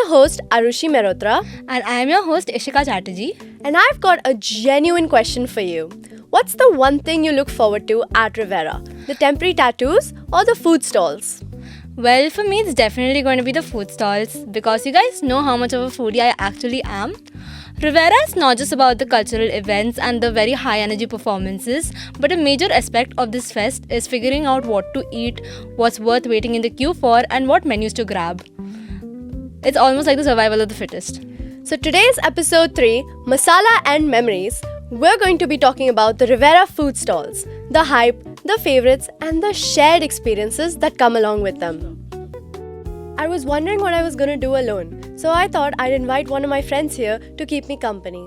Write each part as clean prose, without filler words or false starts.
host Aarushi Mehrotra. And I am your host Ishika Chatterjee. And I've got a genuine question for you. What's the one thing you look forward to at Rivera? The temporary tattoos or the food stalls? Well, for me it's definitely going to be the food stalls because you guys know how much of a foodie I actually am. Rivera is not just about the cultural events and the very high energy performances, but a major aspect of this fest is figuring out what to eat, what's worth waiting in the queue for, and what menus to grab. It's almost like the survival of the fittest. So today's episode 3, Masala and Memories, we're going to be talking about the Rivera food stalls, the hype, the favorites, and the shared experiences that come along with them. I was wondering what I was going to do alone, so I thought I'd invite one of my friends here to keep me company.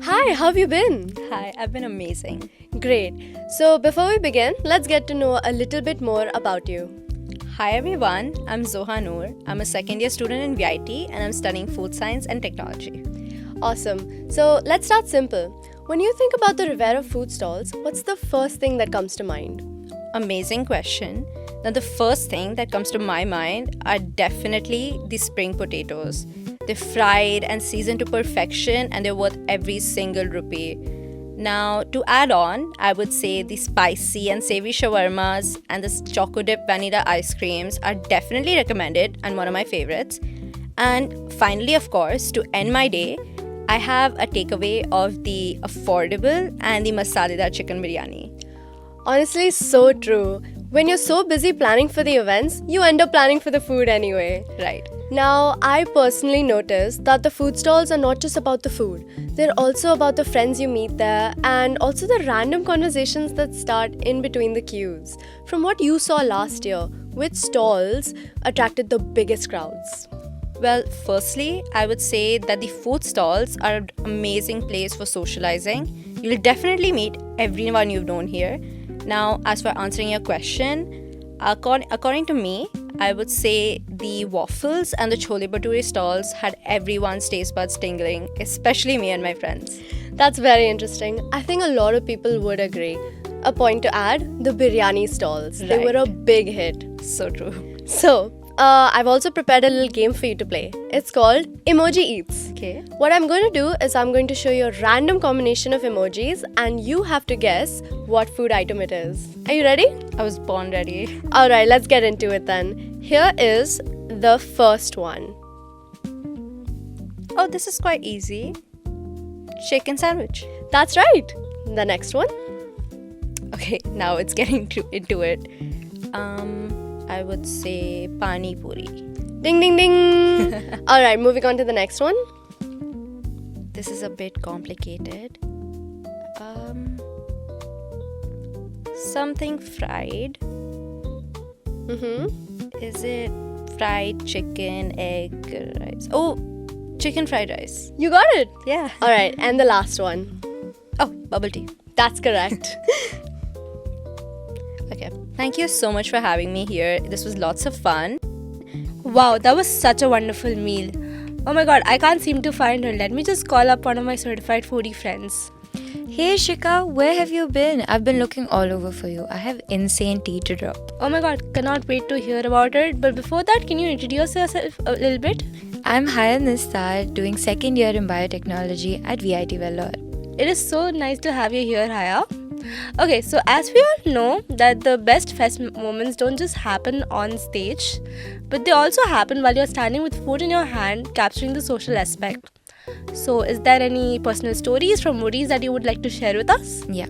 Hi, how have you been? Hi, I've been amazing. Great. So before we begin, let's get to know a little bit more about you. Hi everyone, I'm Zoha Noor. I'm a second year student in VIT and I'm studying food science and technology. Awesome. So let's start simple. When you think about the Rivera food stalls, what's the first thing that comes to mind? Amazing question. Now the first thing that comes to my mind are definitely the spring potatoes. They're fried and seasoned to perfection and they're worth every single rupee. Now to add on, I would say the spicy and savory shawarmas and the choco dip vanilla ice creams are definitely recommended and one of my favorites. And finally, of course, to end my day, I have a takeaway of the affordable and the masaledar chicken biryani. Honestly, so true. When you're so busy planning for the events, you end up planning for the food anyway. Right. Now, I personally noticed that the food stalls are not just about the food. They're also about the friends you meet there and also the random conversations that start in between the queues. From what you saw last year, which stalls attracted the biggest crowds? Well, firstly, I would say that the food stalls are an amazing place for socializing. You'll definitely meet everyone you've known here. Now, as for answering your question, according to me, I would say the waffles and the chole bhature stalls had everyone's taste buds tingling, especially me and my friends. That's very interesting. I think a lot of people would agree. A point to add, the biryani stalls. They Right. were a big hit. So true. So, I've also prepared a little game for you to play. It's called Emoji Eats. Okay. What I'm going to do is I'm going to show you a random combination of emojis and you have to guess what food item it is. Are you ready? I was born ready. Alright, let's get into it then. Here is the first one. Oh, this is quite easy. Chicken sandwich. That's right. The next one. Okay, now it's getting into it. I would say pani puri. Ding ding ding. Alright, moving on to the next one. This is a bit complicated. Something fried. Is it fried chicken, egg, rice? Oh, chicken fried rice. You got it. Yeah. Alright, and the last one. Oh, bubble tea. That's correct. Okay. Thank you so much for having me here. This was lots of fun. Wow, that was such a wonderful meal. Oh my god, I can't seem to find her. Let me just call up one of my certified foodie friends. Hey Shika, where have you been? I've been looking all over for you. I have insane tea to drop. Oh my god, cannot wait to hear about it. But before that, can you introduce yourself a little bit? I'm Haya Nisthar, doing second year in biotechnology at VIT Vellore. It is so nice to have you here, Haya. Okay, so as we all know that the best fest moments don't just happen on stage, but they also happen while you're standing with food in your hand, capturing the social aspect. So, is there any personal stories from Woody's that you would like to share with us? Yeah,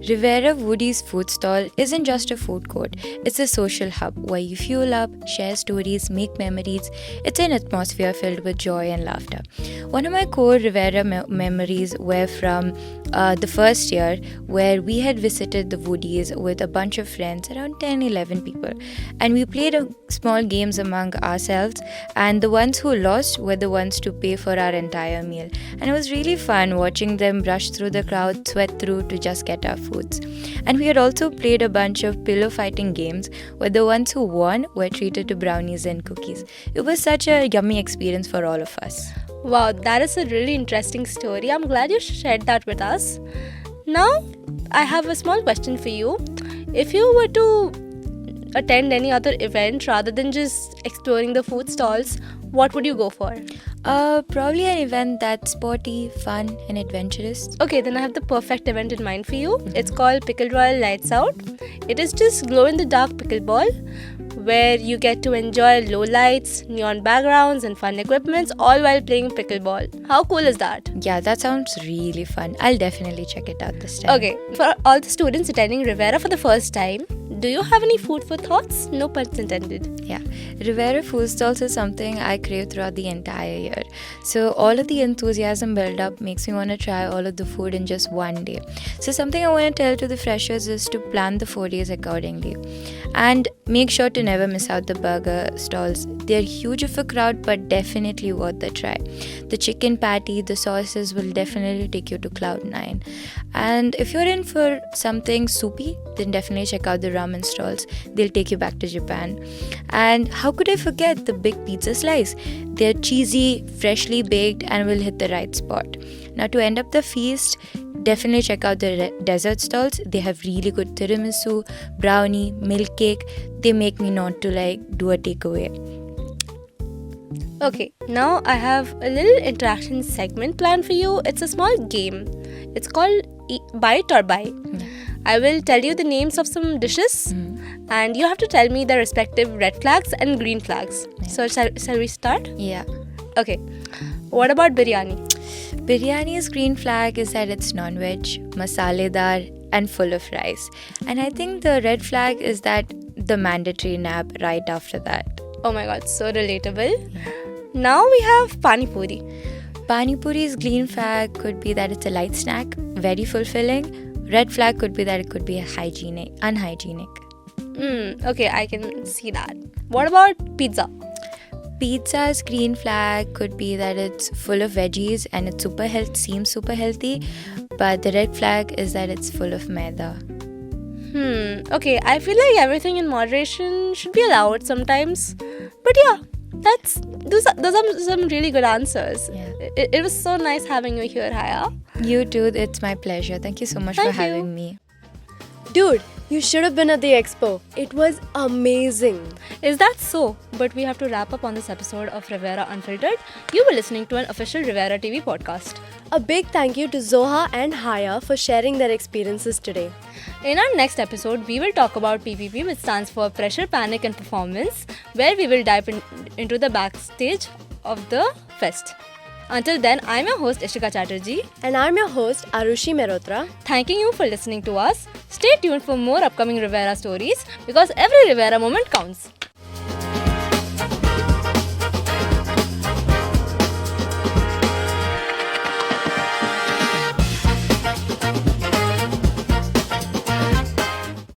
Rivera Woody's food stall isn't just a food court, it's a social hub where you fuel up, share stories, make memories. It's an atmosphere filled with joy and laughter. One of my core Rivera memories were from the first year where we had visited the Woody's with a bunch of friends, around 10-11 people, and we played small games among ourselves, and the ones who lost were the ones to pay for our entire meal. And it was really fun watching them rush through the crowd, sweat through to just get our foods. And we had also played a bunch of pillow fighting games where the ones who won were treated to brownies and cookies. It was such a yummy experience for all of us. Wow, that is a really interesting story. I'm glad you shared that with us. Now, I have a small question for you. If you were to attend any other event rather than just exploring the food stalls, what would you go for? Probably an event that's sporty, fun, and adventurous. Okay, then I have the perfect event in mind for you. It's called Pickle Royal Lights Out. It is just glow-in-the-dark pickleball where you get to enjoy low lights, neon backgrounds, and fun equipments all while playing pickleball. How cool is that? Yeah, that sounds really fun. I'll definitely check it out this time. Okay, for all the students attending Rivera for the first time, do you have any food for thoughts? No puns intended. Yeah, Rivera food stalls is something I crave throughout the entire year. So all of the enthusiasm build up makes me want to try all of the food in just one day. So something I want to tell to the freshers is to plan the 4 days accordingly. And make sure to never miss out the burger stalls. They're huge of a crowd but definitely worth the try. The chicken patty, the sauces will definitely take you to cloud 9. And if you're in for something soupy, then definitely check out the ramen stalls. They'll take you back to Japan. And how could I forget the big pizza slice? They're cheesy, freshly baked, and will hit the right spot. Now to end up the feast, definitely check out the dessert stalls. They have really good tiramisu, brownie, milk cake. They make me not to do a takeaway. Okay, now I have a little interaction segment planned for you. It's a small game. It's called Bite or Buy. I will tell you the names of some dishes and you have to tell me the respective red flags and green flags. So shall we start? Yeah. Okay. What about biryani? Biryani's green flag is that it's non-veg, masaledar, and full of rice. And I think the red flag is that the mandatory nap right after that. Oh my god, so relatable. Now we have pani puri. Pani puri's green flag could be that it's a light snack, very fulfilling. Red flag could be that it could be unhygienic. Okay, I can see that. What about pizza? Pizza's green flag could be that it's full of veggies and it's seems super healthy, but the red flag is that it's full of maida. Okay, I feel like everything in moderation should be allowed sometimes. But yeah, those are some really good answers. Yeah. It was so nice having you here, Haya. You too, it's my pleasure. Thank you so much for having me. Dude, you should have been at the expo. It was amazing. Is that so? But we have to wrap up on this episode of Rivera Unfiltered. You were listening to an official Rivera TV podcast. A big thank you to Zoha and Haya for sharing their experiences today. In our next episode, we will talk about PPP, which stands for Pressure, Panic and Performance, where we will dive into the backstage of the fest. Until then, I'm your host Ishika Chatterjee. And I'm your host Aarushi Mehrotra. Thanking you for listening to us. Stay tuned for more upcoming Rivera stories because every Rivera moment counts.